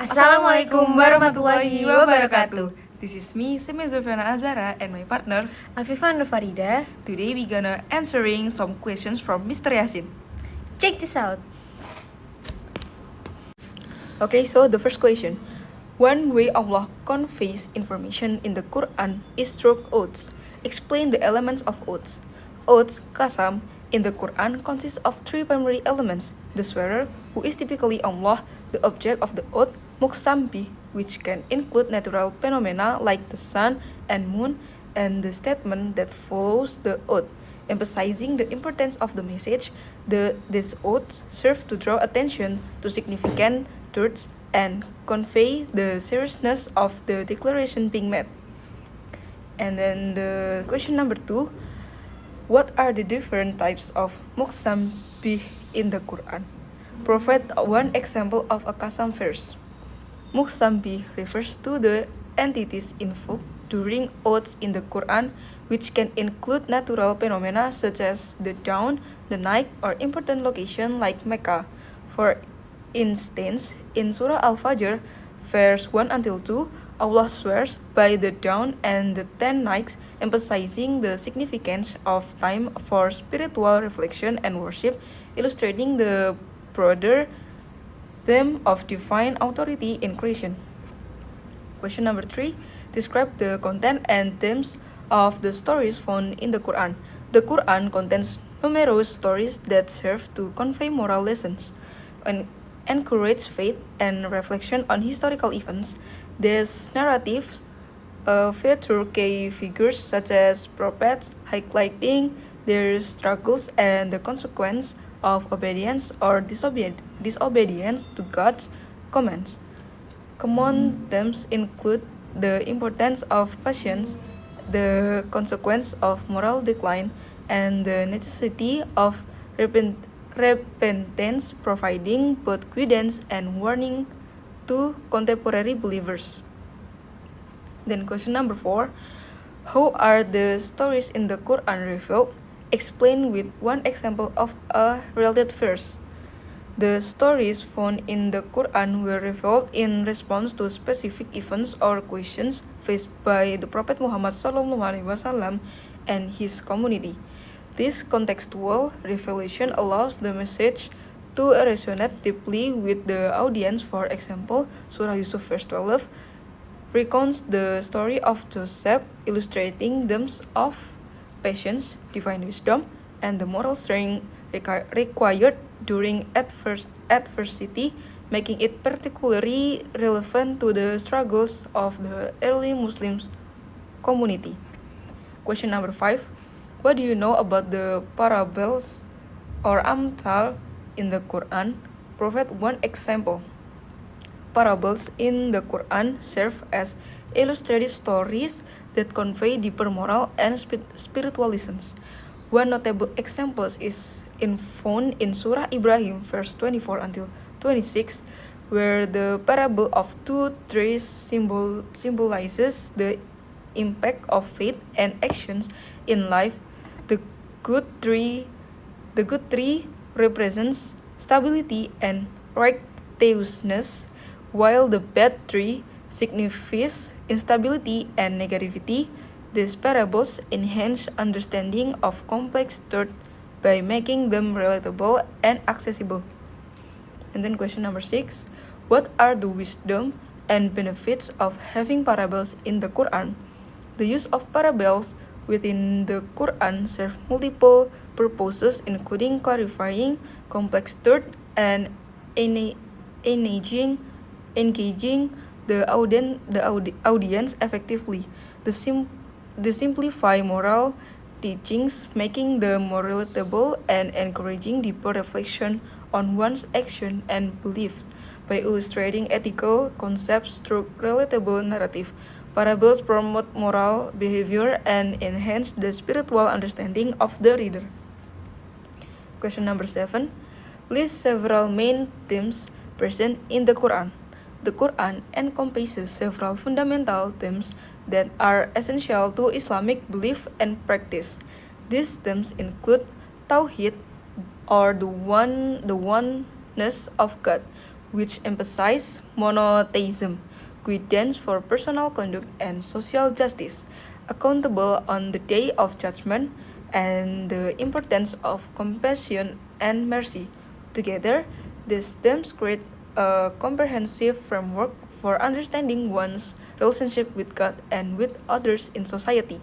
Assalamualaikum warahmatullahi wabarakatuh. This is me, Semi Zofana Azara, and my partner. Afifah Nur Farida. Today we gonna answering some questions from Mr. Yasin. Check this out. Okay, so the first question. One way Allah conveys information in the Quran is through oaths. Explain the elements of oaths. Oaths, qasam, in the Quran consists of three primary elements. The swearer, who is typically Allah, the object of the oath, muqsam bih, which can include natural phenomena like the sun and moon, and the statement that follows the oath. Emphasizing the importance of the message, these oaths serve to draw attention to significant truths and convey the seriousness of the declaration being made. And then the question number 2, what are the different types of muqsam bih in the Quran? Provide one example of a qasam verse. Muqsam bih refers to the entities invoked during oaths in the Quran, which can include natural phenomena such as the dawn, the night, or important location like Mecca. For instance, in Surah Al-Fajr, verse 1 until 2, Allah swears by the dawn and the 10 nights, emphasizing the significance of time for spiritual reflection and worship, illustrating the broader theme of divine authority in creation. Question number 3. Describe the content and themes of the stories found in the Quran. The Quran contains numerous stories that serve to convey moral lessons and encourage faith and reflection on historical events. These narratives feature key figures such as prophets, highlighting their struggles and the consequence of obedience or disobedience to God's commands. Common themes include the importance of patience, the consequence of moral decline, and the necessity of repentance, providing both guidance and warning to contemporary believers. Then question number 4, how are the stories in the Quran revealed? Explain with one example of a related verse. The stories found in the Quran were revealed in response to specific events or questions faced by the Prophet Muhammad SAW and his community. This contextual revelation allows the message to resonate deeply with the audience. For example, Surah Yusuf verse 12 recounts the story of Joseph, illustrating themes of patience, divine wisdom, and the moral strength required during adversity, making it particularly relevant to the struggles of the early Muslim community. Question number 5. What do you know about the parables or amthal in the Quran? Provide one example. Parables in the Quran serve as illustrative stories that convey deeper moral and spiritual lessons. One notable example is found in Surah Ibrahim, verse 24 until 26, where the parable of two trees symbolizes the impact of faith and actions in life. The good tree represents stability and righteousness, while the bad tree signifies instability and negativity. These parables enhance understanding of complex truths by making them relatable and accessible. And then question number 6. What are the wisdom and benefits of having parables in the Quran? The use of parables within the Quran serve multiple purposes, including clarifying complex truths and engaging the audience effectively. The simplify moral teachings, making them more relatable and encouraging deeper reflection on one's action and beliefs. By illustrating ethical concepts through relatable narrative, parables promote moral behavior and enhance the spiritual understanding of the reader. Question number 7. List several main themes present in the Quran. The Quran encompasses several fundamental themes that are essential to Islamic belief and practice. These themes include Tauhid, or the oneness of God, which emphasize monotheism, guidance for personal conduct and social justice, accountable on the day of judgment, and the importance of compassion and mercy. Together, these themes create a comprehensive framework for understanding one's relationship with God and with others in society.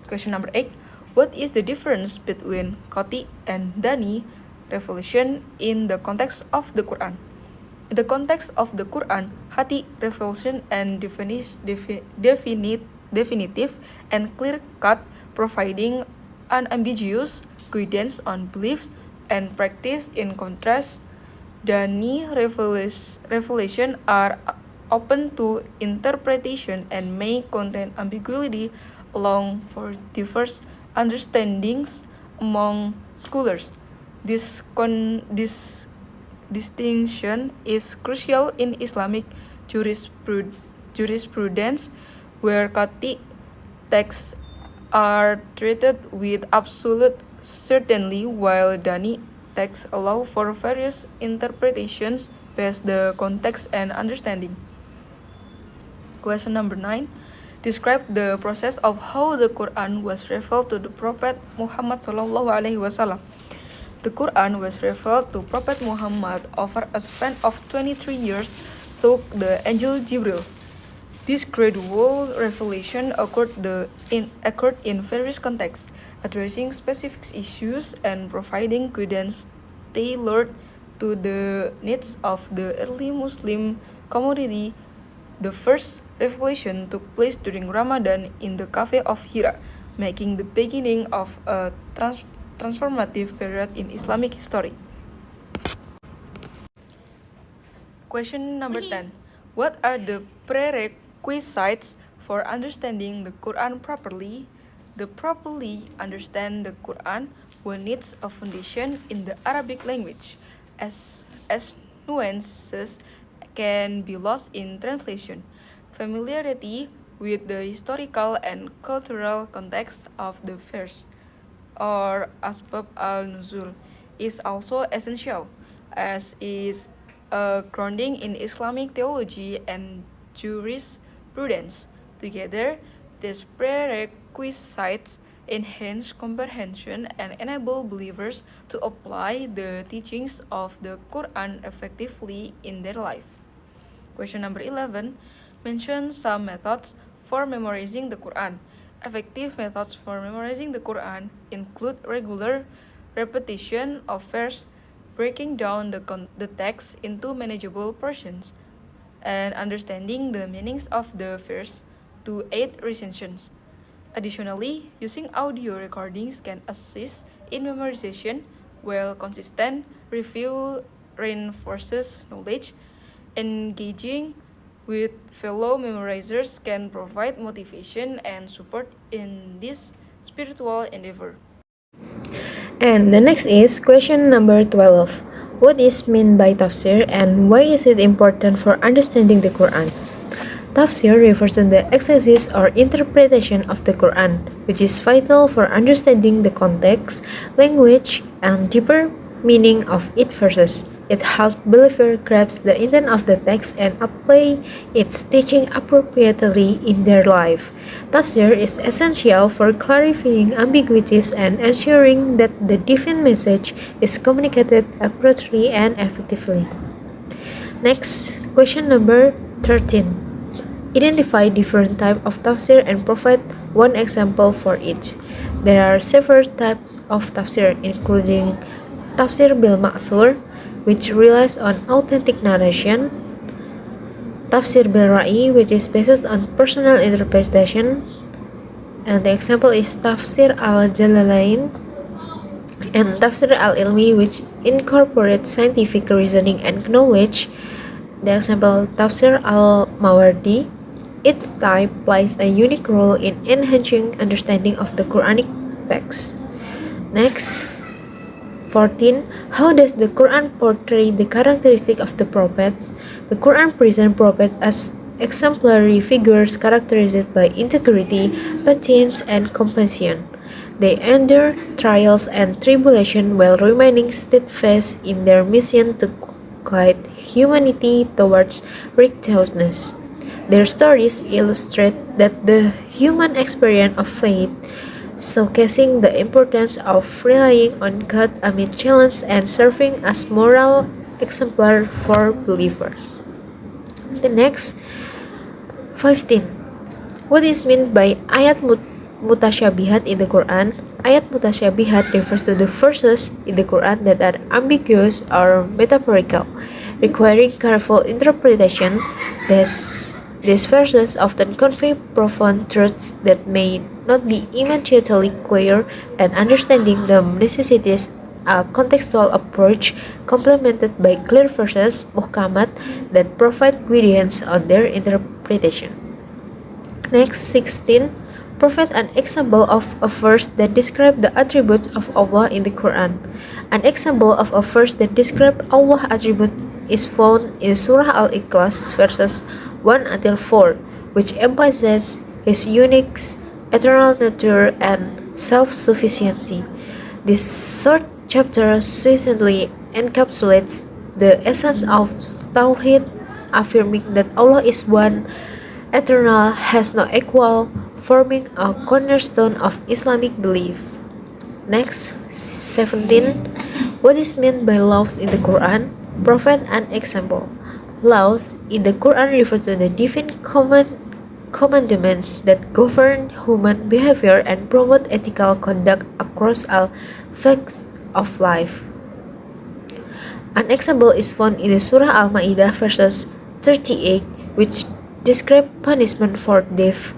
Question number 8. What is the difference between Qati and Dani revelation in the context of the Quran? In the context of the Quran, Hati revelation and definitive and clear-cut, providing unambiguous guidance on beliefs and practice. In contrast, Dani revelation are open to interpretation and may contain ambiguity, allowing for diverse understandings among scholars. This distinction is crucial in Islamic jurisprudence, where Qati texts are treated with absolute certainty, while Dani texts allow for various interpretations based the context and understanding. Question number 9. Describe the process of how the Quran was revealed to the Prophet Muhammad SAW. The Quran was revealed to Prophet Muhammad over a span of 23 years through the angel Jibril. This gradual revelation occurred in various contexts, addressing specific issues and providing guidance tailored to the needs of the early Muslim community. The first revelation took place during Ramadan in the Cave of Hira, making the beginning of a transformative period in Islamic history. Question number 10. What are the prerequisites for understanding the Quran properly? To properly understand the Quran, one needs a foundation in the Arabic language, as nuances can be lost in translation. Familiarity with the historical and cultural context of the verse, or asbab al-nuzul, is also essential, as is a grounding in Islamic theology and jurisprudence. Together, these prerequisites enhance comprehension and enable believers to apply the teachings of the Quran effectively in their life. Question number 11. Mention some methods for memorizing the Quran. Effective methods for memorizing the Quran include regular repetition of verse, breaking down the text into manageable portions, and understanding the meanings of the verse to aid retention. Additionally, using audio recordings can assist in memorization, while consistent review reinforces knowledge. Engaging with fellow memorizers can provide motivation and support in this spiritual endeavor. And the next is question number 12. What is meant by tafsir and why is it important for understanding the Quran? Tafsir refers to the exegesis or interpretation of the Quran, which is vital for understanding the context, language, and deeper meaning of its verses. It helps believers grasp the intent of the text and apply its teaching appropriately in their life. Tafsir is essential for clarifying ambiguities and ensuring that the divine message is communicated accurately and effectively. Next, question number 13. Identify different types of tafsir and provide one example for each. There are several types of tafsir, including tafsir bil ma'thur, which relies on authentic narration, tafsir bil ra'i, which is based on personal interpretation, and the example is tafsir al-jalalain, and tafsir al-ilmi, which incorporates scientific reasoning and knowledge. The example tafsir al-mawardi. Each type plays a unique role in enhancing understanding of the Quranic text. Next, 14. How does the Quran portray the characteristic of the prophets? The Quran presents prophets as exemplary figures characterized by integrity, patience, and compassion. They endure trials and tribulation while remaining steadfast in their mission to guide humanity towards righteousness. Their stories illustrate that the human experience of faith, showcasing the importance of relying on God amid challenge and serving as moral exemplar for believers. The next 15. What is meant by ayat mutasyabihat in the Quran? Ayat mutasyabihat refers to the verses in the Quran that are ambiguous or metaphorical, requiring careful interpretation. These verses often convey profound truths that may not be immediately clear, and understanding them necessitates a contextual approach complemented by clear verses muhkamat that provide guidance on their interpretation. Next, 16. Provide an example of a verse that describes the attributes of Allah in the Quran. An example of a verse that describes Allah's attributes is found in Surah Al-Ikhlas verses 1 until 4, which emphasizes His unique, eternal nature and self-sufficiency. This short chapter succinctly encapsulates the essence of Tawhid, affirming that Allah is one, eternal, has no equal, forming a cornerstone of Islamic belief. Next, 17. What is meant by laws in the Quran? Provide an example. Laws in the Quran refer to the divine commandments that govern human behavior and promote ethical conduct across all facets of life. An example is found in the Surah Al-Ma'idah verses 38, which describe punishment for theft,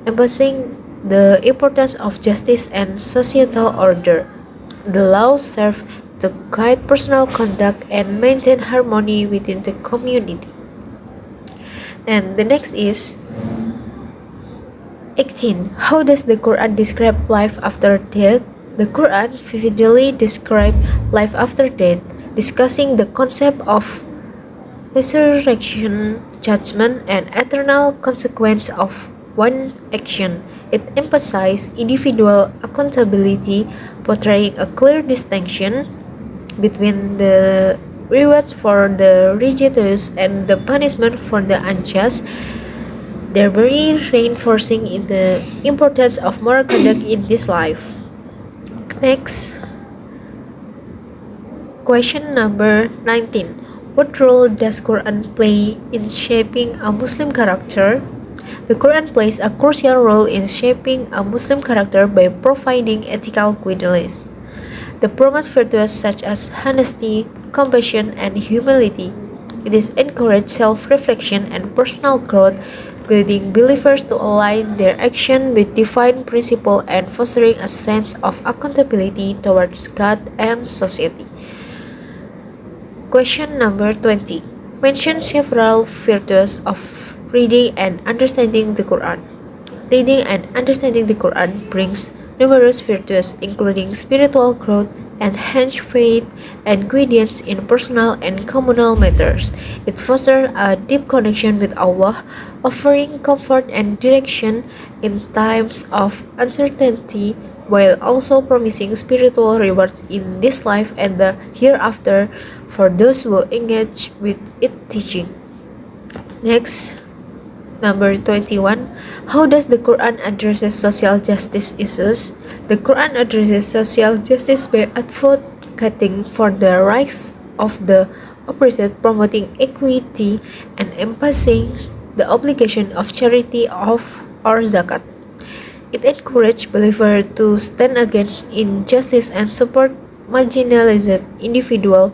emphasizing the importance of justice and societal order. The laws serve to guide personal conduct and maintain harmony within the community. And the next is 18. How does the Quran describe life after death? The Quran vividly describes life after death, discussing the concept of resurrection, judgment, and eternal consequence of one action. It emphasizes individual accountability, portraying a clear distinction between the rewards for the righteous and the punishment for the unjust, thereby reinforcing the importance of moral conduct in this life. Next, question number 19. What role does Quran play in shaping a Muslim character? The Quran plays a crucial role in shaping a Muslim character by providing ethical guidelines. The promote virtues such as honesty, compassion, and humility. It is encourage self-reflection and personal growth, guiding believers to align their action with divine principle and fostering a sense of accountability towards God and society. Question number 20. Mention several virtues of reading and understanding the Quran. Reading and understanding the Quran brings numerous virtues, including spiritual growth, enhanced faith, and guidance in personal and communal matters. It fosters a deep connection with Allah, offering comfort and direction in times of uncertainty, while also promising spiritual rewards in this life and the hereafter for those who engage with its teaching. Next, number 21. How does the Quran address social justice issues? The Quran addresses social justice by advocating for the rights of the oppressed, promoting equity, and emphasizing the obligation of charity or zakat. It encourages believers to stand against injustice and support marginalized individuals,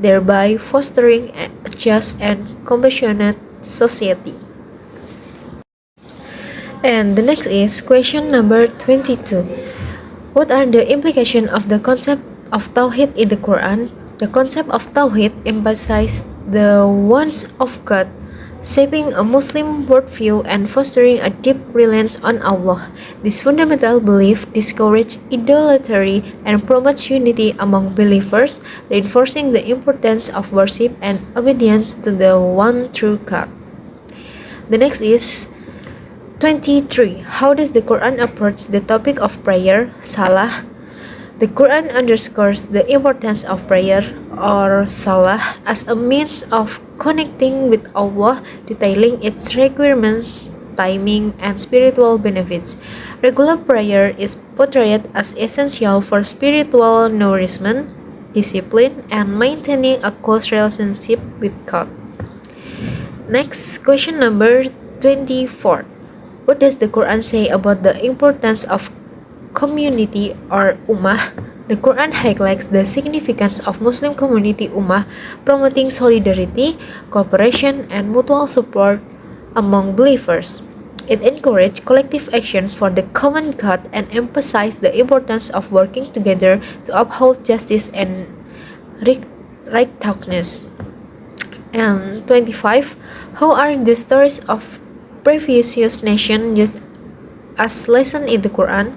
thereby fostering a just and compassionate society. And the next is question number 22. What are the implications of the concept of Tawhid in the Quran? The concept of Tawhid emphasizes the oneness of God, shaping a Muslim worldview and fostering a deep reliance on Allah. This fundamental belief discourages idolatry and promotes unity among believers, reinforcing the importance of worship and obedience to the one true God. The next is 23. How does the Quran approach the topic of prayer, salah? The Quran underscores the importance of prayer or salah as a means of connecting with Allah, detailing its requirements, timing, and spiritual benefits. Regular prayer is portrayed as essential for spiritual nourishment, discipline, and maintaining a close relationship with God. Next, question number 24. What does the Quran say about the importance of community or ummah? The Quran highlights the significance of Muslim community ummah, promoting solidarity, cooperation, and mutual support among believers. It encourages collective action for the common good and emphasizes the importance of working together to uphold justice and righteousness. And 25. How are the stories of previous nations used as lesson in the Quran?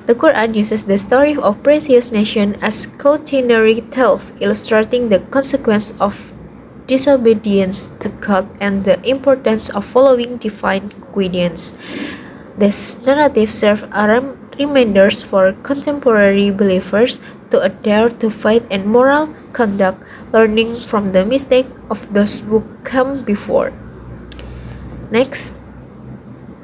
The Quran uses the story of previous nation as cautionary tales, illustrating the consequence of disobedience to God and the importance of following divine guidance. These narratives serve as reminders for contemporary believers to adhere to faith and moral conduct, learning from the mistakes of those who come before. Next,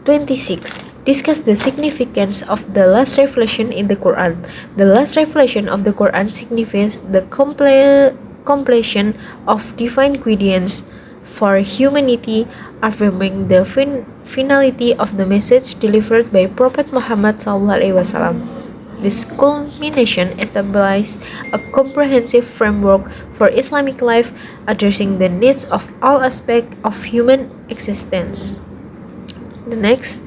26. Discuss the significance of the last revelation in the Quran. The last revelation of the Quran signifies the completion of divine guidance for humanity, affirming the finality of the message delivered by Prophet Muhammad SAW. This culmination establishes a comprehensive framework for Islamic life, addressing the needs of all aspects of human existence. The next,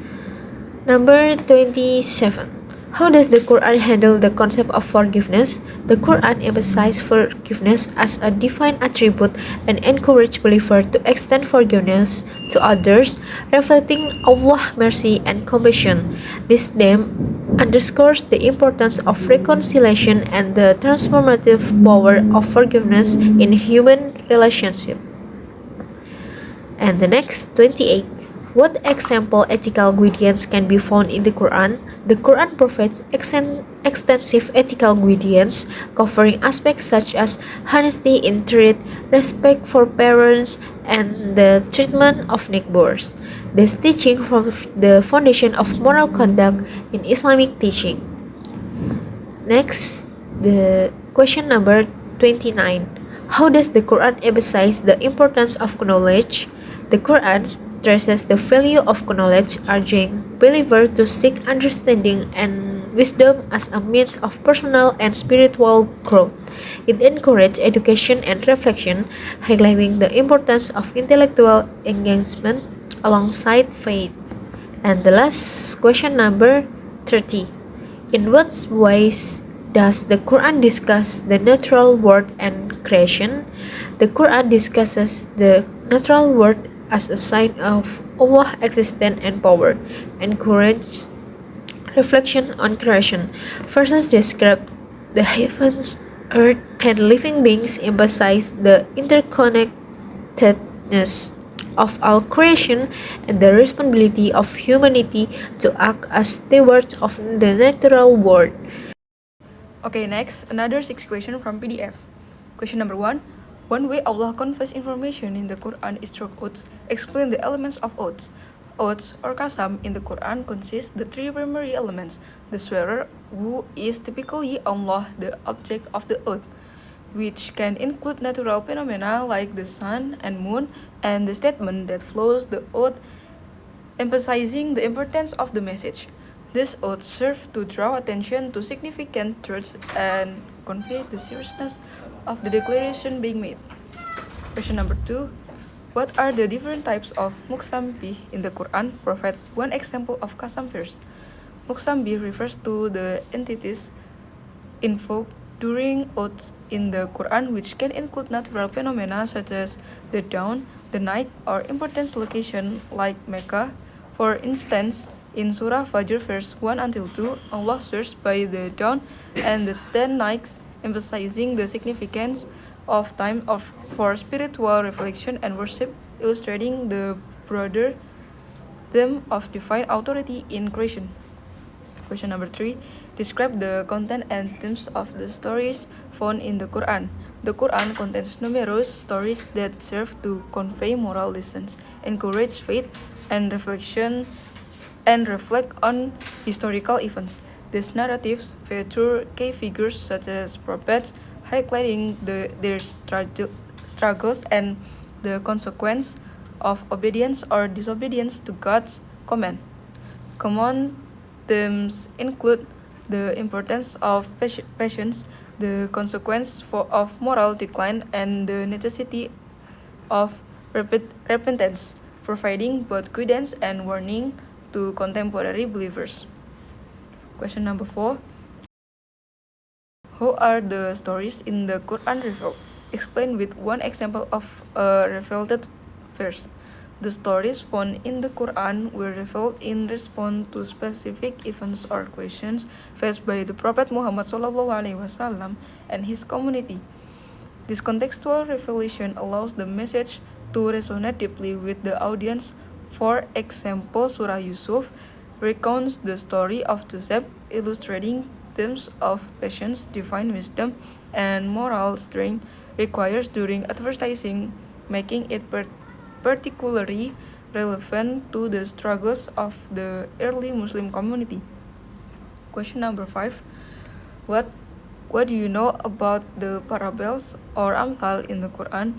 number 27. How does the Quran handle the concept of forgiveness? The Quran emphasizes forgiveness as a divine attribute and encourages believers to extend forgiveness to others, reflecting Allah's mercy and compassion. This theme underscores the importance of reconciliation and the transformative power of forgiveness in human relationships. And the next, 28. What example ethical guidance can be found in the Quran? The Quran provides extensive ethical guidance covering aspects such as honesty in trade, respect for parents, and the treatment of neighbors. This teaching forms the foundation of moral conduct in Islamic teaching. Next, the question number 29. How does the Quran emphasize the importance of knowledge? The Quran stresses the value of knowledge, urging believers to seek understanding and wisdom as a means of personal and spiritual growth. It encourages education and reflection, highlighting the importance of intellectual engagement alongside faith. And the last question, number 30. In what ways does the Quran discuss the natural world and creation? The Quran discusses the natural world as a sign of Allah's existence and power, encourage reflection on creation. Verses describe the heavens, earth, and living beings, emphasize the interconnectedness of all creation and the responsibility of humanity to act as stewards of the natural world. Okay, next, another 6 question from PDF. Question number 1. One way Allah conveys information in the Quran is through oaths. Explain the elements of oaths. Oaths or qasam in the Quran consist the 3 primary elements. The swearer, who is typically Allah, the object of the oath, which can include natural phenomena like the sun and moon, and the statement that follows the oath, emphasizing the importance of the message. These oaths serve to draw attention to significant truths and convey the seriousness of the declaration being made. Question number 2. What are the different types of muqsam bih in the Quran? Provide one example of qasam first. Muqsam bih refers to the entities invoked during oaths in the Quran, which can include natural phenomena such as the dawn, the night, or important location like Mecca. For instance, in Surah Fajr verse 1 until 2, Allah swears by the dawn and the 10 nights, emphasizing the significance of time for spiritual reflection and worship, illustrating the broader theme of divine authority in creation. Question number 3. Describe the content and themes of the stories found in the Quran. The Quran contains numerous stories that serve to convey moral lessons, encourage faith and reflection, and reflect on historical events. These narratives feature key figures such as prophets, highlighting their struggles and the consequence of obedience or disobedience to God's command. Common themes include the importance of patience, the consequence of moral decline, and the necessity of repentance, providing both guidance and warning to contemporary believers. Question number 4. How are the stories in the Quran revealed? Explain with one example of a revealed verse. The stories found in the Quran were revealed in response to specific events or questions faced by the Prophet Muhammad SAW and his community. This contextual revelation allows the message to resonate deeply with the audience. For example, Surah Yusuf recounts the story of Joseph, illustrating themes of patience, divine wisdom, and moral strength required during advertising, making it particularly relevant to the struggles of the early Muslim community. Question number 5. What do you know about the parables or amthal in the Quran?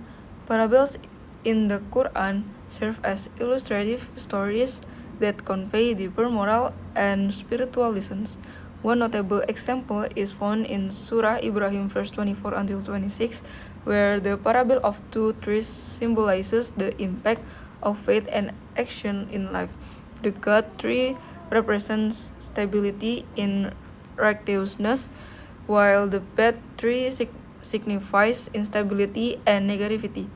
Parables in the Quran serve as illustrative stories that convey deeper moral and spiritual lessons. One notable example is found in Surah Ibrahim verse 24 until 26, where the parable of two trees symbolizes the impact of faith and action in life. The good tree represents stability in righteousness, while the bad tree signifies instability and negativity.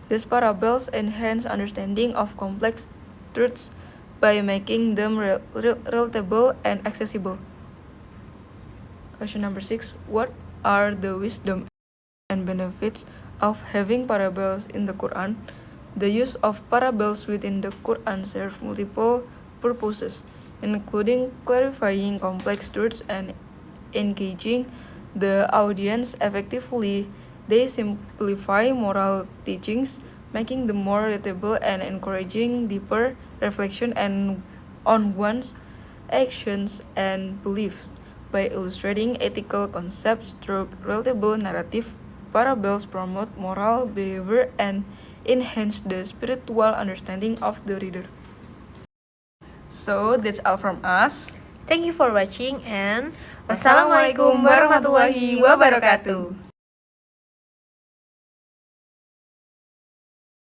These parables enhance understanding of complex truths by making them relatable and accessible. Question number 6. What are the wisdom and benefits of having parables in the Quran? The use of parables within the Quran serves multiple purposes, including clarifying complex truths and engaging the audience effectively. They simplify moral teachings, making them more relatable and encouraging deeper reflection on one's actions and beliefs. By illustrating ethical concepts through relatable narrative, parables promote moral behavior and enhance the spiritual understanding of the reader. So that's all from us. Thank you for watching and Wassalamualaikum warahmatullahi wabarakatuh.